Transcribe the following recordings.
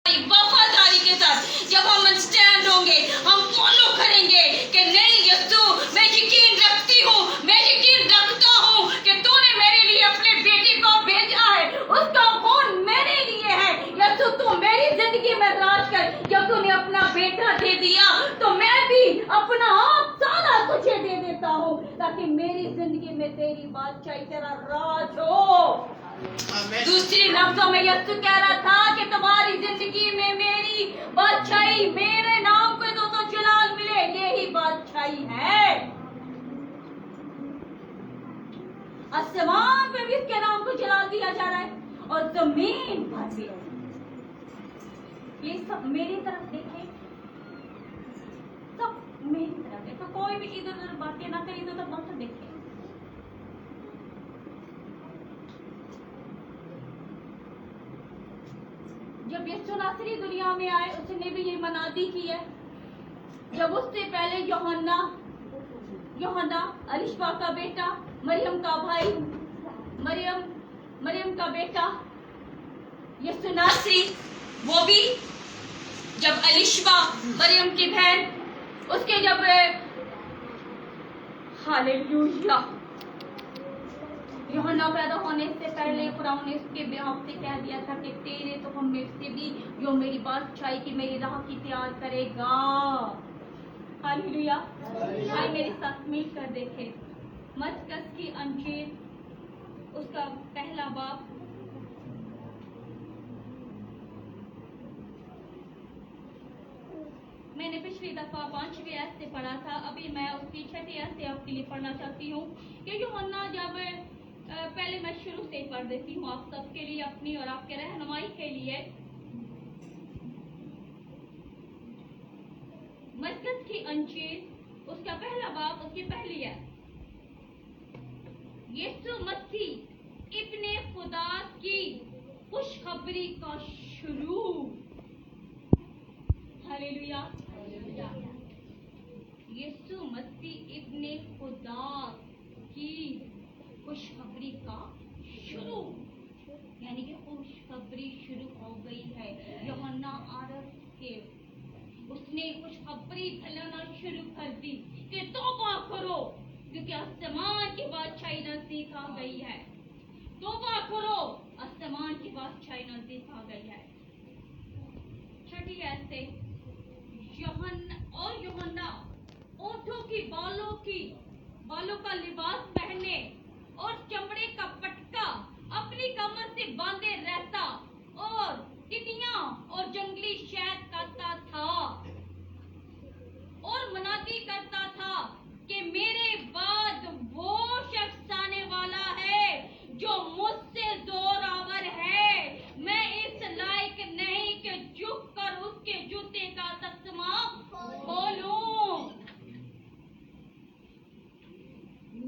वफादारी के साथ जब हम स्टैंड होंगे, हम फॉलो करेंगे कि नहीं यीशु, मैं यकीन रखती हूँ, मैं यकीन रखता हूँ कि तूने मेरे लिए अपने बेटे को भेजा है, उसका खून मेरे लिए है। यीशु तू मेरी जिंदगी में राज कर। जब तूने अपना बेटा दे दिया तो मैं भी अपना आप सारा तुझे दे देता हूँ, ताकि मेरी जिंदगी में तेरी बादशाही, तेरा राज हो। दूसरी लफ्जों में यीशु कह रहा था कि तुम्हारी जिंदगी में मेरी बादशाही, मेरे नाम को तो जलाल मिले, यही बादशाही है। आसमान पे भी इसके नाम को जलाल दिया जा रहा है और जमीन पर भी। प्लीज सब मेरी तरफ देखें, सब मेरी तरफ देखें, कोई भी इधर उधर बातें ना करें, इधर उधर मत देखें। जब यीशु नासरी दुनिया में आए, उसने भी ये मनादी की है। जब उससे पहले यूहन्ना अलिशबा का बेटा, मरियम का भाई, मरियम का बेटा यीशु नासरी, वो भी जब अलिशबा मरियम की बहन, उसके जब हालेलुया यूहन्ना पैदा होने से पहले फरौन ने उसके ब्याह से कह दिया था कि तेरे तो हम में से भी जो मेरी बादशाही की, मेरी राह की तैयार करेगा। हालेलुया। आइए मेरे साथ मिलकर देखें मत्ती की अंजील, उसका पहला बाब। मैंने पिछली दफा 5वीं आयत से पढ़ा था, अभी मैं उसकी 6ठी आयत से आपके लिए पढ़ना चाहती हूँ। कि यूहन्ना जब पहले मैं शुरू से पढ़ देती हूँ आप सबके लिए, अपनी और आपके रहनुमाई के लिए। मत्ती की अंजील, उसका पहला बाब, उसकी पहली है। यीशु मसीह इब्ने खुदा की खुशखबरी का शुरू। हालेलुया। यीशु मसीह इब्ने खुदा की खुशखबरी का शुरू, यानी कि खुशखबरी शुरू हो गई है। यूहन्ना आरफ के उसने खुशखबरी फैलाना शुरू कर दी कि तौबा करो, क्योंकि आसमान की बादशाही नजदीक आ गई है। तौबा करो, आसमान की बादशाही नजदीक आ गई है। छठी ऐसे यूहन्ना ऊँटों की बालों का लिबास पहने और चमड़े का पटका अपनी कमर से बांधे रहता और टिड्डियां और जंगली शहद खाता था और मनादी करता था कि मेरे बाद वो शख्स आने वाला है जो मुझसे जोरावर है, मैं इस लायक नहीं कि झुक कर उसके जूते का तस्मा खोलूं।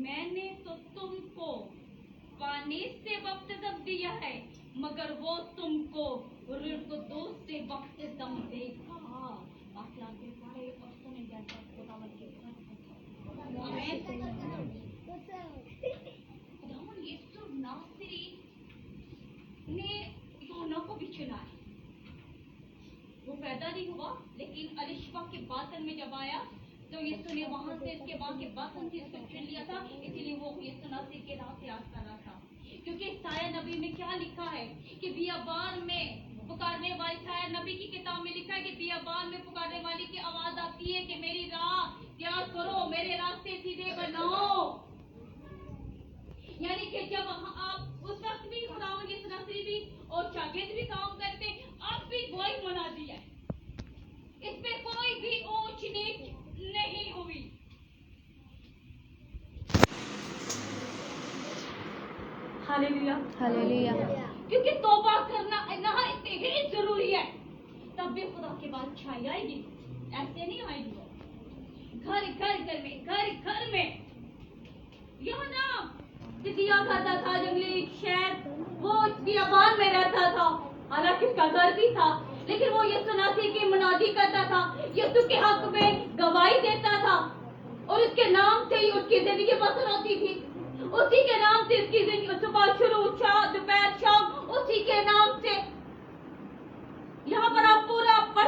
मैंने तो तुमको पानी से बपतिस्म दिया है, मगर वो तुमको रूह कुद्दूस से बपतिस्म देगा। यीशु नासरी ने यूहन्ना को भी चुना है। वो पैदा नहीं हुआ, लेकिन अलिशबा के बातन में जब आया तो यीशु ने वहां से इसके वहां के बातन से इसको चुन लिया था, इसीलिए वो यीशु नासरी के राह से याद कर रहा था। क्योंकि साया नबी में क्या लिखा है कि बियाबान में पुकारने वाली, साया नबी की किताब में लिखा है कि बियाबान में पुकारने वाली की आवाज आती है कि मेरी राह तैयार करो, मेरे रास्ते सीधे बनाओ। यानी कि जब आप उस वक्त भी खुदावंद यीशु नासरी भी और शागिर्द भी काम करते, आप भी वही मना दिया, इस पे कोई भी ऊंच नीच नहीं हुई। Hallelujah, hallelujah. क्योंकि तौबा करना नहायत ही जरूरी है, तब भी खुदा की बादशाही आएगी, ऐसे नहीं आएगी। घर में यूहन्ना दिया करता था जंगली शहद, वो बियाबान में रहता था, हालांकि उसका घर भी था, लेकिन वो यीशु नासरी की मनादी करता था, यीशु के हक में गवाही देता था और उसके नाम से ही उसकी जिंदगी बसर होती थी। उसी के नाम से इसकी जिंदगी सुबह शुरू, दोपहर शाम, उसी के नाम से। यहाँ पर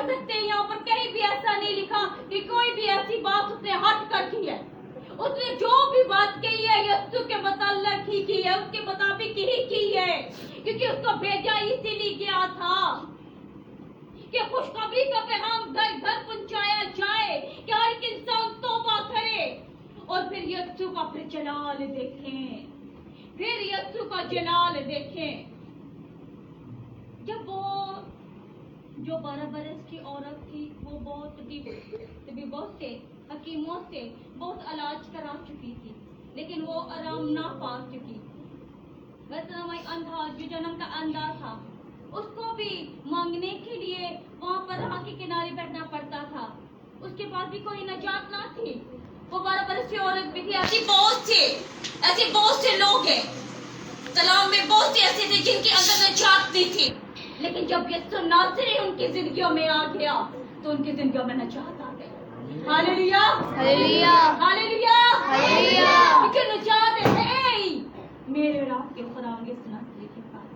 पढ़ सकते हैं, यहाँ पर कहीं भी ऐसा नहीं लिखा कि कोई भी ऐसी बात उसने हट कर की है। उसने जो भी बात कही है यीशु के मुताल्लिक ही की है, उसके मुताबिक ही की है, क्योंकि उसको भेजा इसीलिए गया था कि खुशखबरी का पैगाम घर घर पहुंचाया जाए, कि हर एक इंसान तौबा करे और फिर यीशु का फिर जलाल देखें, फिर यीशु का जलाल देखें। जब वो जो 12 बरस की औरत थी वो बहुत तबीबों से, हकीमों से बहुत इलाज करा चुकी थी, लेकिन वो आराम ना पा चुकी। वैसे अंधा जो जन्म का अंधा था, उसको भी मांगने के लिए वहाँ पर राह के किनारे बैठना पड़ता था, उसके पास भी कोई नजात ना थी। वो 12 बरस की औरत भी थी। ऐसे बहुत से लोग हैं तालाब में, बहुत से ऐसे थे जिनके अंदर नजात नहीं थी, लेकिन जब यीशु नासरी उनकी जिंदगियों में आ गया तो उनकी जिंदगियों में नजात आ गई। Hallelujah, hallelujah, hallelujah, hallelujah. क्योंकि नजात है ही मेरे रब के खुदा के नासरी के पास।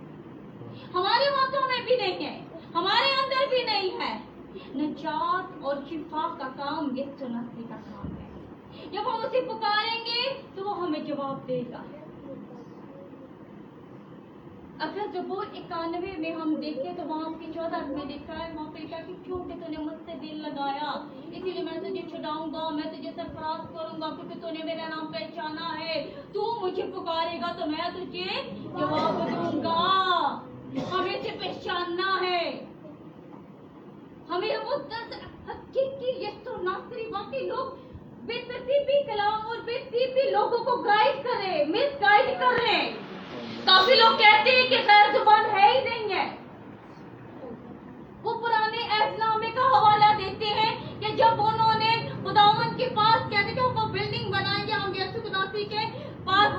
हमारे हाथों में भी नहीं है, हमारे अंदर भी नहीं है। नजात और शिफा का काम यीशु नासरी का काम है। जब हम उसे पुकारेंगे तो वो हमें जवाब देगा। अगर ज़बूर 91 में हम देखें तो वहाँ की 14 में लिखा है, वहाँ पे लिखा कि क्योंकि तूने मुझसे दिल लगाया इसीलिए मैं तुझे छुड़ाऊंगा, मैं तुझे सरफराज करूंगा, क्योंकि तूने मेरा नाम पहचाना है। तू मुझे पुकारेगा तो मैं तुझे जवाब दूंगा। हमें इसे पहचानना है, हमें वो हकीकी यीशु नासरी वाकई लोग बेतरतीबी कलाम और बेतरतीबी लोगों को गाइड करे, मिस गाइड कर रहे हैं। काफी लोग कहते हैं कि गैर जुबान है ही नहीं है। वो पुराने एहदनामे का हवाला देते हैं कि जब उन्होंने खुदावंद के पास कहते कि वो बिल्डिंग बनाएंगे, हम यीशु नासरी के पास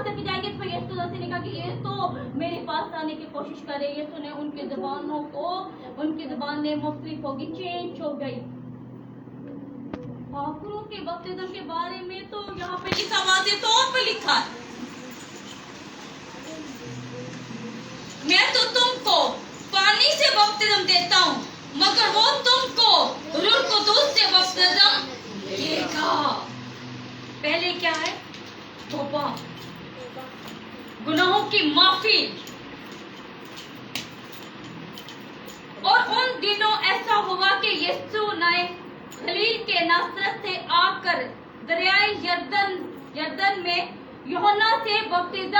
तक जाएंगे, तो यीशु नासरी ने कहा कि ये तो मेरे पास आने की कोशिश करे। यीशु ने उनकी जुबान ने मुख्तलिफ होगी, चेंज हो गई। पाखरों के बपतिस्म के बारे में तो यहाँ पे लिखा, वाज़ेह तौर पे लिखा है, मैं तो तुमको पानी से बपतिस्म देता हूँ, मगर वो तुमको रूह कुदूस से बपतिस्म देगा। पहले क्या है? तौबा, गुनाहों की माफी। और उन दिनों ऐसा हुआ कि यीशु ने खलील के नासरत से आकर दरियाए यरदन में यूहन्ना से बपतिस्म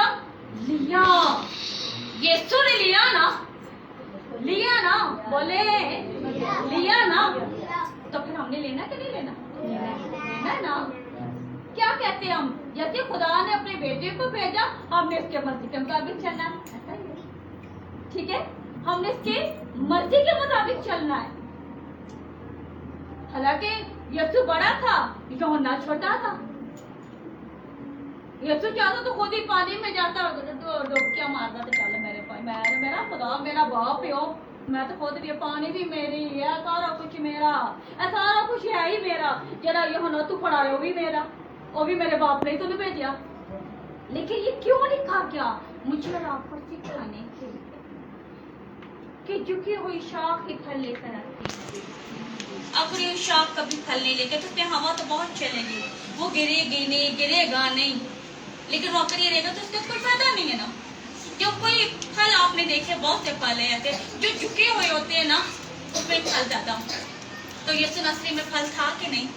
लिया। यीशु ने लिया ना, बोले लिया ना, तो फिर हमने लेना कि नहीं लेना? लेना ना। क्या कहते हैं हम? जैसे खुदा ने अपने बेटे को भेजा, हमने इसके मर्जी के मुताबिक चलना है, ठीक है? हमने इसके मर्जी के मुताबिक चलना है। हालांकि यीशु बड़ा था, यूहन्ना छोटा था। यीशु चाहता तो खुद ही पानी में जाता, तो डुबकियां मारता, तो चल मेरे पास मेरा खुदा मेरा बाप हो, मैं तो खुद भी, पानी भी मेरी है, सारा कुछ मेरा, सारा कुछ है ही मेरा। जरा यूहन्ना तू पढ़ाए वो भी मेरा, वो भी मेरे बाप ने तूने भेजा। लेकिन ये क्यों लिखा गया? मुझे और आपको सिखाने के लिए कि झुकी हुई शाख ही फल लेकर आती है। अगर ये शाख कभी फल नहीं लेकर तो उसमें हवा तो बहुत चलेगी, वो गिरेगा नहीं, लेकिन वो अगर ये रहेगा तो उसका कोई फायदा नहीं है ना। जो कोई फल आपने देखे, बहुत से फल है ऐसे जो झुके हुए होते हैं ना, उसमें फल ज्यादा। तो यीशु नासरी में फल था कि नहीं?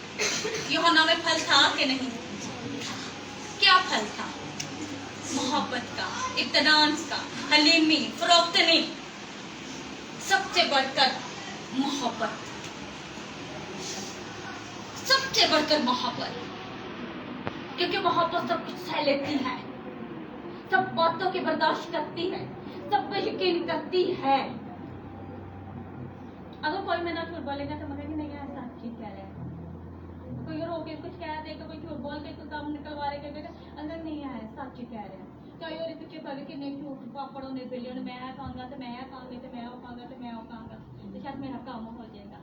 यूहन्ना में फल था कि नहीं? क्या फल था? मोहब्बत का, इत्मीनान का, हलीमी, फरोख्तनी, सबसे बढ़कर मोहब्बत, सबसे बढ़कर मोहब्बत, क्योंकि मोहब्बत सब कुछ सह लेती है, सब बातों की बर्दाश्त करती है, सब पे यकीन करती है। अगर कोई मेरा झूठ बोलेगा तो मगर नहीं है, ऐसा चीज कह रहे हैं, कोई और होके कुछ कह दे, कोई झूठ बोल के कुछ काम निकलवा रहे कहेगा अंदर नहीं है, सच कह रहे हैं। कई और पीछे पड़ के नहीं झूठ पापड़ों ने बिलियन, मैं खाऊंगा तो मैं खाऊंगी, तो मैं वो खाऊंगा, तो मैं वो खाऊंगा, तो शायद मेरा काम हो जाएगा।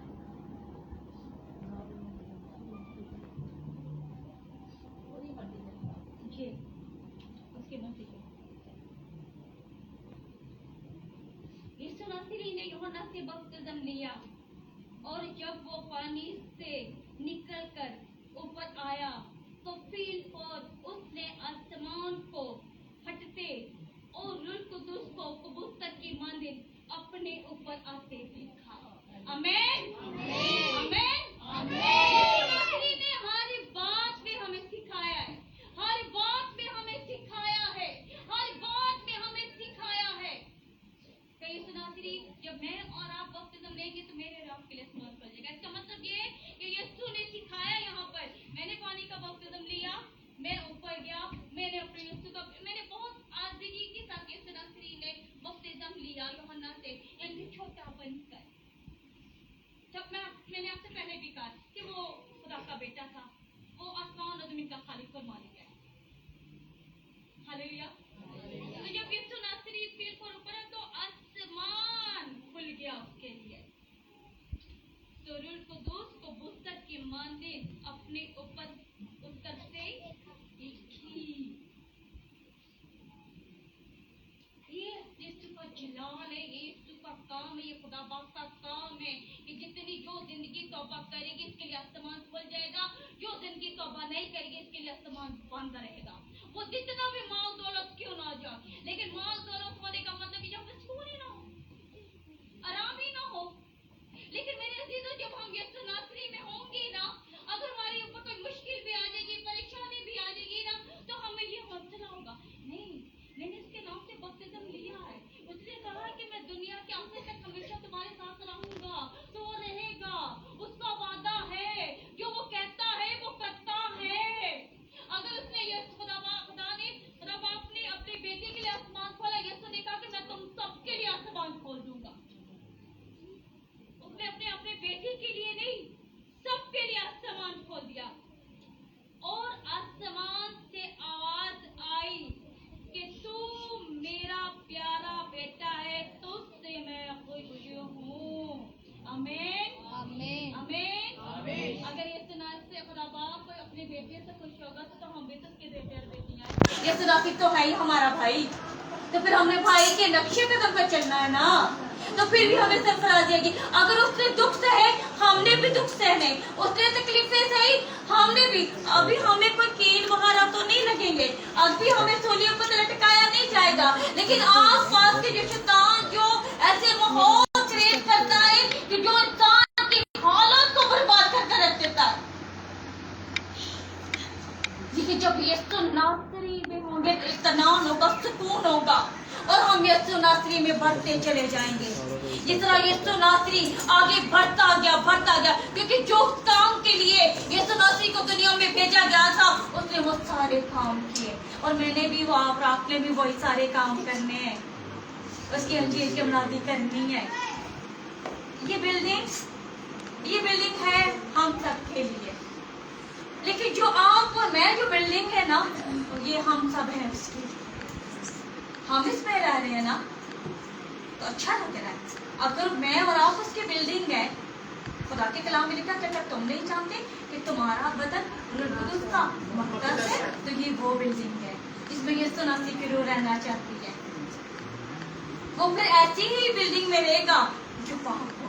जी उसके बाद यीशु नासरी ने यूहन्ना से बपतिस्म लिया اور جب وہ پانی سے نکل کر اوپر آیا تو فی الفور اس نے آسمان کو ہٹتے اور روح القدس کو کبوتر کی مانند اپنے اوپر آتے دیکھا. آمین آمین آمین. نے ہر بات میں ہمیں سکھایا ہے, ہر بات میں ہمیں سکھایا ہے, ہر بات میں ہمیں سکھایا ہے. کئی سناسری جب میں اور آپ بپتسم لیں گے تو میرے اور آپ کے لیے آسمان کھل جائے گا. اس کا مطلب یہ ہے کہ یسوع نے سکھایا. یہاں پر میں نے پانی کا بپتسم لیا, میں اوپر گیا, میں نے اپنے یسوع کا, میں نے بہت آزادی کے ساتھ یہ سناسری نے بپتسم لیا یوحنا سے, یعنی چھوٹا بن کر. جب میں نے آپ سے پہلے بھی کہا کہ وہ خدا کا بیٹا تھا, وہ آسمان اور زمین کا خالق اور مالک ہے. ہاللویا. تو جب یسوع ناصری پھر پر اوپر ہے تو آسمان کھل گیا اس کے لیے. تو روح القدس کو کبوتر کی مانند اپنے اوپر اترتے دیکھی. یہ یسوع کا جلال ہے, یہ یسوع کا کام ہے, یہ خدا باپ کا کام ہے. کہ جتنی جو زندگی توبہ کرے گی اس کے لیے آسمان کھل جائے گا, جو زندگی توبہ نہیں کرے گی اس کے لیے آسمان بند رہے گا. وہ جتنا بھی مال دولت کیوں نہ جائے, لیکن مال دولت ہونے کا مطلب یہ جب سکون ہی نہ ہو, آرام ہی نہ ہو. لیکن میرے عزیزوں جب ہم یسوع ناصری میں ہوں گے نا, اگر ہمارے اوپر کوئی مشکل بھی آ جائے گی, پریشانی بھی آ جائے گی نا, تو ہمیں یہ حوصلہ ہوگا, نہیں میں نے اس کے نام سے بپتسم لیا ہے. اس نے کہا کہ میں دنیا کے آخر تک ہمیشہ تمہارے ساتھ رہوں گا, تو وہ رہے گا. اس کا وعدہ ہے, جو وہ کہتا ہے وہ کرتا ہے. اگر اس نے خدا باپ نے اپنے بیٹے کے لیے آسمان کھولا, یسوع نے کہا کہ میں تم سب کے لیے آسمان کھول دوں گا. اس نے اپنے بیٹے کے لیے نہیں, سب کے لیے آسمان کھول دیا. اور آسمان سے آواز آئی کہ تو میرا پیارا بیٹا ہے, تجھ سے میں خوش ہوں. آمین آمین آمین. اگر یہ سنا سے خدا باپ اپنے بیٹے سے خوش ہوگا تو ہم بھی تو اس کے بیٹے اور بیٹیاں ہیں. یہ سنافی تو ہے ہی ہمارا بھائی, تو پھر ہم نے بھائی کے نقشے قدم پر چلنا ہے نا, تو پھر بھی ہمیں سرفراز دے گی. اگر اس نے دکھ سہے, ہم نے بھی دکھ سہنے. اس نے تکلیفیں سہی, ہم نے بھی. ابھی ہمیں کوئی کیل وغیرہ تو نہیں لگیں گے, ابھی ہمیں سولیوں پر لٹکایا نہیں جائے گا, لیکن آس پاس کے جو شیطان جو ایسے ماحول کریٹ کرتا ہے کہ جو انسان کی حالت کو برباد کر کے رکھ دیتا ہے. لیکن جب یسوع ناصری میں ہوں گے تو اطمینان ہوگا, سکون ہوگا, اور ہم یسوع ناصری میں بڑھتے چلے جائیں گے. جس طرح یسوع ناصری آگے بڑھتا گیا, کیونکہ جو کام کے لیے یسوع ناصری کو دنیا میں بھیجا گیا تھا اس نے وہ سارے کام کیے, اور میں نے بھی وہ, آپ نے بھی وہی سارے کام کرنے ہیں. اس کی انجیل کی منادی کرنی ہے. یہ بلڈنگ ہے ہم سب کے لیے, لیکن جو آپ اور میں جو بلڈنگ ہے نا, یہ ہم سب ہیں اس کی. ہم اس میں رہ رہے ہیں نا, تو اچھا لگ رہا ہے. اگر میں اور آپ اس کی بلڈنگ ہے, خدا کے کلام میں لکھا کہ اگر تم نہیں جانتے کہ تمہارا بدن روح القدس کا مرکز ہے, تو یہ وہ بلڈنگ ہے جس میں یسوع ناصری کی روح رہنا چاہتی ہے. وہ پھر ایسی ہی بلڈنگ میں رہے گا جو پاک ہو,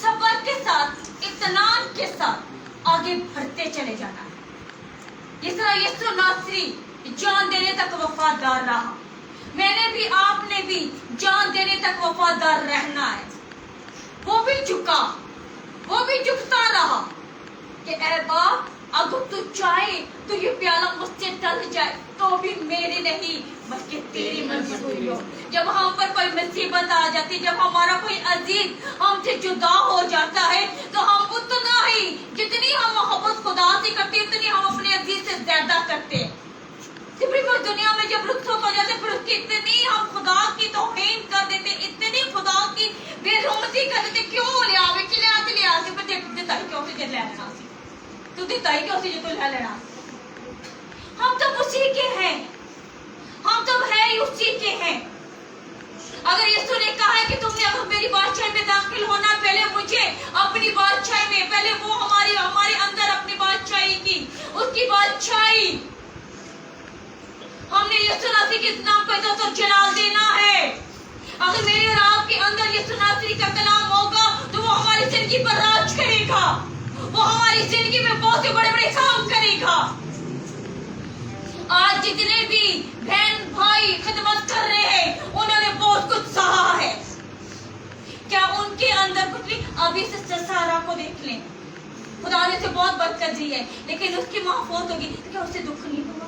صبر کے ساتھ, اطمینان کے ساتھ آگے بڑھتے چلے جانا ہے. جس طرح یسوع ناصری جان دینے تک وفادار رہا, میں نے بھی, آپ نے بھی جان دینے تک وفادار رہنا ہے. وہ بھی جھکا, وہ بھی جھکتا رہا کہ اے باپ اگر تو چاہے تو یہ پیالہ مجھ سے ٹل جائے, تو بھی میری نہیں بلکہ تیری منظوری ہو. جب ہم پر کوئی مصیبت آ جاتی, جب ہمارا کوئی عزیز ہم سے جدا ہو جاتا ہے, تو ہم اتنا ہی, جتنی ہم محبت خدا سے کرتے اتنی ہم اپنے عزیز سے زیادہ کرتے ہیں. دنیا میں جب رخصت ہو جاتے پھر اس کی اتنی ہم خدا کی توہین کر دیتے, اتنی خدا کی بے حرمتی کر دیتے. کیوں لیا دیتا کیوں سے لے لینا, تو دیتا ہی کیوں سے جو تو لے لینا. ہم تو اسی کے ہیں, ہم تو ہے ہی اسی کے ہیں. اگر یسوع نے کہا ہے کہ تم نے اگر میری بادشاہی میں داخل ہونا, پہلے مجھے اپنی بادشاہی میں, پہلے وہ ہمارے اندر اپنی بادشاہی کی, اس کی بادشاہی ہم نے یسوع ناصری کے نام کو عزت اور جلال دینا ہے. اگر میرے اور آپ کے اندر یسوع ناصری کا کلام ہوگا तुम्हारी जिंदगी में बहुत से बड़े बड़े काम करेगा। आज जितने भी बहन भाई खिदमत कर रहे हैं उन्होंने बहुत कुछ सहा है, क्या उनके अंदर कुछ नहीं? अभी से सारा को देख लें, खुदा ने उसे बहुत बरकत दी है, लेकिन उसकी माँ फौत होगी तो क्या उसे दुख नहीं हुआ?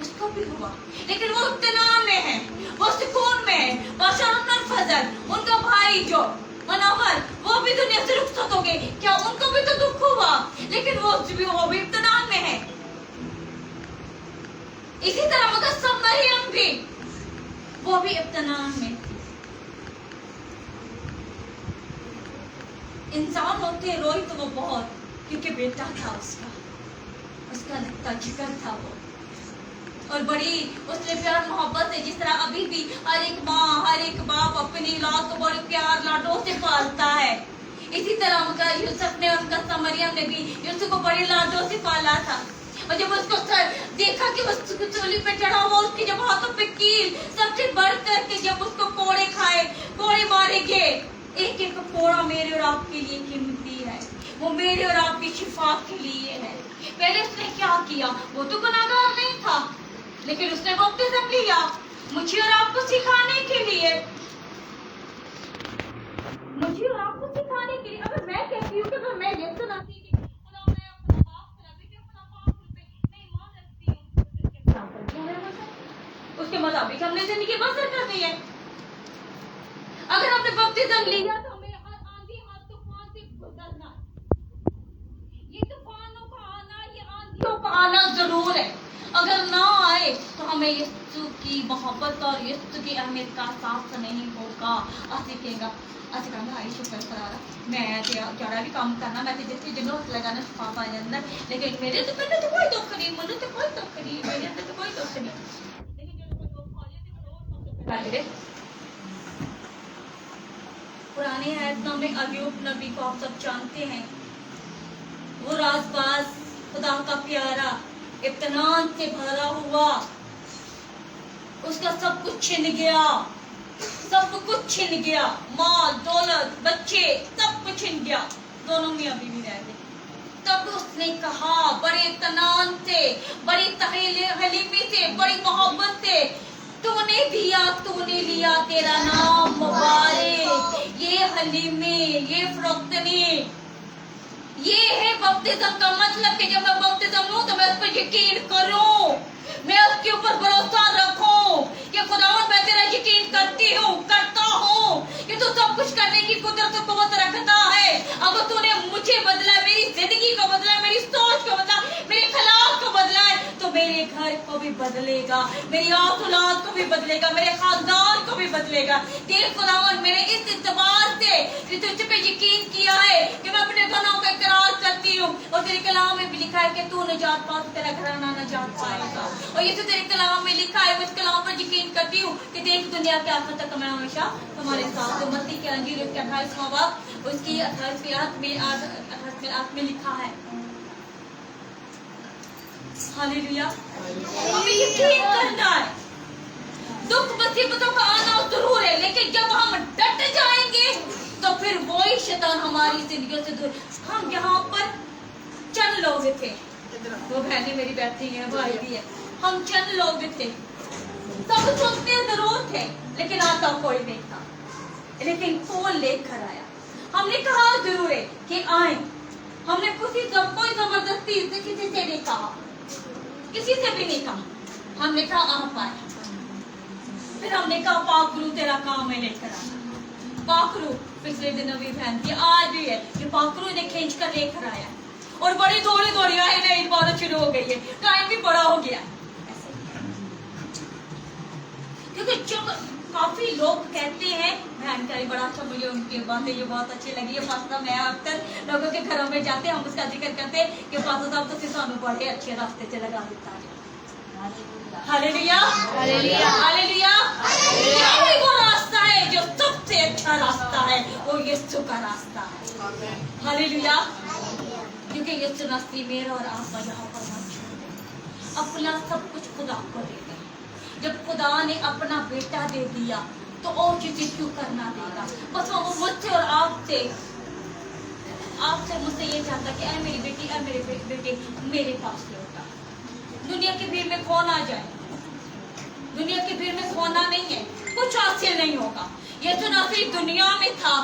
उसको भी हुआ, लेकिन वो इत्मीनान में है, वो सुकून में है। बशर फजल उनका भाई जो मनोहर वो भी दुनिया से रुखसत हो गए, क्या उनको भी तो दुख हुआ? लेकिन वो भी इत्मीनान में है। इसी तरह मुकद्दस मरियम भी, वो भी इत्मीनान में। इंसान होते रोई तो वो बहुत, क्योंकि बेटा था उसका लगता जिक्र था वो, और बड़ी उसने प्यार मोहब्बत से, जिस तरह अभी भी हर एक माँ हर एक बाप अपनी औलाद को बड़े प्यार लाडों से पालता है, इसी तरह उनका यूसुफ ने उनका मरियम ने भी यूसुफ को बड़े लाडों से पाला था। और जब उसको देखा कि उसको चूल्हे पे चढ़ा हुआ, उसकी जब हाथों पे कील, सबसे बढ़ करके जब उसको कोड़े खाए, कोड़े मारे गए, एक एक कोड़ा मेरे और आपके लिए कीमती है, वो मेरे और आपकी शिफा के लिए है। पहले उसने क्या किया? वो तो गुनाहगार नहीं था, लेकिन उसने बपतिस्मा लिया मुझे और आपको सिखाने के लिए, मुझे और आपको सिखाने के लिए। अगर मैं कहती हूँ कि अगर मैं ये सुनाती कि खुदा मैं अपना बाप करा बेटे अपना बाप पे मैं ईमान रखती हूँ, उसके मुताबिक हमने जिंदगी बसर करनी है। अगर हमने बपतिस्मा लिया तो हमें हर आंधी हर तूफान से गुजरना, ये तूफानों का आना ये आंधियों का आना जरूर है। अगर ना आए तो हमें यीशु की मोहब्बत और यीशु की अहमियत का एहसास नहीं होगा। सीखेगा ਅਸੀਂ ਕਹਿੰਦਾ ਆਈ ਸ਼ੁਕਰ ਕਰਾਰਾ ਮੈਂ ਤੇ ਜਿਹੜਾ ਵੀ ਕੰਮ ਕਰਨਾ ਮੈਂ ਤੇ ਜਿੱਥੇ ਜਿੰਨੂੰ ਹੱਥ ਲਗਾਣਾ ਸ਼ਫਾ ਪਾ ਜਾਂਦਾ, ਲੇਕਿਨ ਮੇਰੇ ਤੇ ਮੈਨੂੰ ਤੇ ਕੋਈ ਦੁੱਖ ਨਹੀਂ, ਮੈਨੂੰ ਤੇ ਕੋਈ ਦੁੱਖ ਨਹੀਂ, ਮੇਰੇ ਤੇ ਕੋਈ ਦੁੱਖ ਨਹੀਂ, ਲੇਕਿਨ ਜਦੋਂ ਕੋਈ ਦੁੱਖ ਆ ਜਾਏ ਤੇ ਫਿਰ ਉਹ ਸਭ ਤੋਂ ਪਹਿਲਾਂ पुराने आयतनामे अय्यूब नबी को आप सब जानते हैं, वो राजबाज खुदा का प्यारा इत्मीनान से भरा हुआ, उसका सब कुछ छिन गया, सब कुछ छिन गया, माल दौलत बच्चे सब कुछ छिन गया, दोनों मियां बीवी रह गए। तब उसने कहा बड़े इत्मीनान से, बड़ी हलीमी से, बड़ी मोहब्बत से, तूने दिया तूने लिया, तेरा नाम मुबारक। ये हलीमी ये फरोख्तनी, ये है बपतिस्मा का मतलब कि जब मैं बपतिस्मा लूं तो मैं उस पर यकीन करूं, मैं उसके ऊपर भरोसा रखूं कि खुदावंद मैं तेरा यकीन करती हूँ, करता हूँ कि तू सब कुछ करने की कुदरत और क़ुव्वत रखता है। अगर तूने मुझे बदला, मेरी जिंदगी को बदला, मेरी सोच को बदला, मेरे अखलाक को बदला है, तो मेरे घर को भी बदलेगा, मेरी औलाद को भी बदलेगा, मेरे खानदान को भी बदलेगा। तेरे खुदावंद मेरे इस इत्मीनान से कि तुझ पे यकीन किया है कि मैं अपने गुनाहों का इकरार करती हूँ, और तेरे कलाम में भी लिखा है कि तू नजात पा तो तेरा घराना नजात पाएगा, और ये तो तेरे कलाम में लिखा है, मैं इस कलाम पर यकीन करती हूँ कि देख दुनिया के आखिर तक मैं हमेशा तुम्हारे साथ हूँ। मत्ती के अंजील उसके 28वां बाब उसकी 28वीं आयत में लिखा है। हालेलुया। हमें यकीन करना है, दुख मुसीबतों का आना जरूर है, लेकिन जब हम डट जाएंगे तो फिर वही शैतान हमारी जिंदगियों से दूर। हम यहाँ पर चंद लोग थे, वो बहनें मेरी बैठी हैं, भाई भी है, हम चंद लोग थे, सब सुनते जरूर थे लेकिन आता कोई नहीं था, लेकिन कौन लेकर आया? हमने कहा जरूर है कि आए, हमने कोई जबरदस्ती से किसी से नहीं कहा, किसी से भी नहीं कहा, हमने कहा आप आए। फिर हमने कहा पाकरू तेरा काम है लेकर आना। पाकरू पिछले दिनों भी बहन थी, आज भी है कि पाकरू ने खींच कर लेकर आया, और बड़ी दौड़ी दौड़ी आए ना, इबादत शुरू हो गई है, टाइम भी बड़ा हो गया। क्योंकि जब काफी लोग कहते हैं, बहन का बड़ा अच्छा, मुझे उनकी बातें ये बहुत अच्छी लगी है। पास्ता मैं अक्सर लोगों के घरों में जाते हम उसका जिक्र करते हैं कि पास्ता साहब तो सानू बड़े अच्छे रास्ते से लगा देता है। Hallelujah hallelujah hallelujah. यही वो रास्ता है जो सबसे अच्छा रास्ता है, वो यीशु का रास्ता है। हालेलुया। क्योंकि यीशु मसीह मेरा और आपका यहाँ पर मत छोड़े, अपना सब कुछ खुदा को दे दे। जब खुदा ने अपना बेटा दे दिया तो और चीजें क्यों करना देगा? बस वो मुझसे और आपसे आपसे मुझसे ये चाहता कि ऐ मेरी बेटी, ऐ मेरे बेटे मेरे पास लौटा। दुनिया की भीड़ में कौन आ जाए, दुनिया की भीड़ में खोना नहीं है, कुछ हासिल नहीं होगा। यीशु मसीह दुनिया में था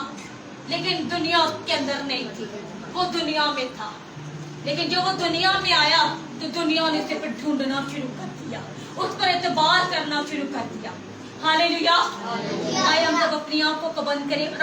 लेकिन दुनिया उसके अंदर नहीं थी, वो दुनिया में था। लेकिन जब वो दुनिया में आया तो दुनिया ने उसे पर ढूंढना शुरू कर दिया, उस पर एतबार करना शुरू कर दिया। हालेलुया। आइए हम सब अपनी आंखों को बंद करें।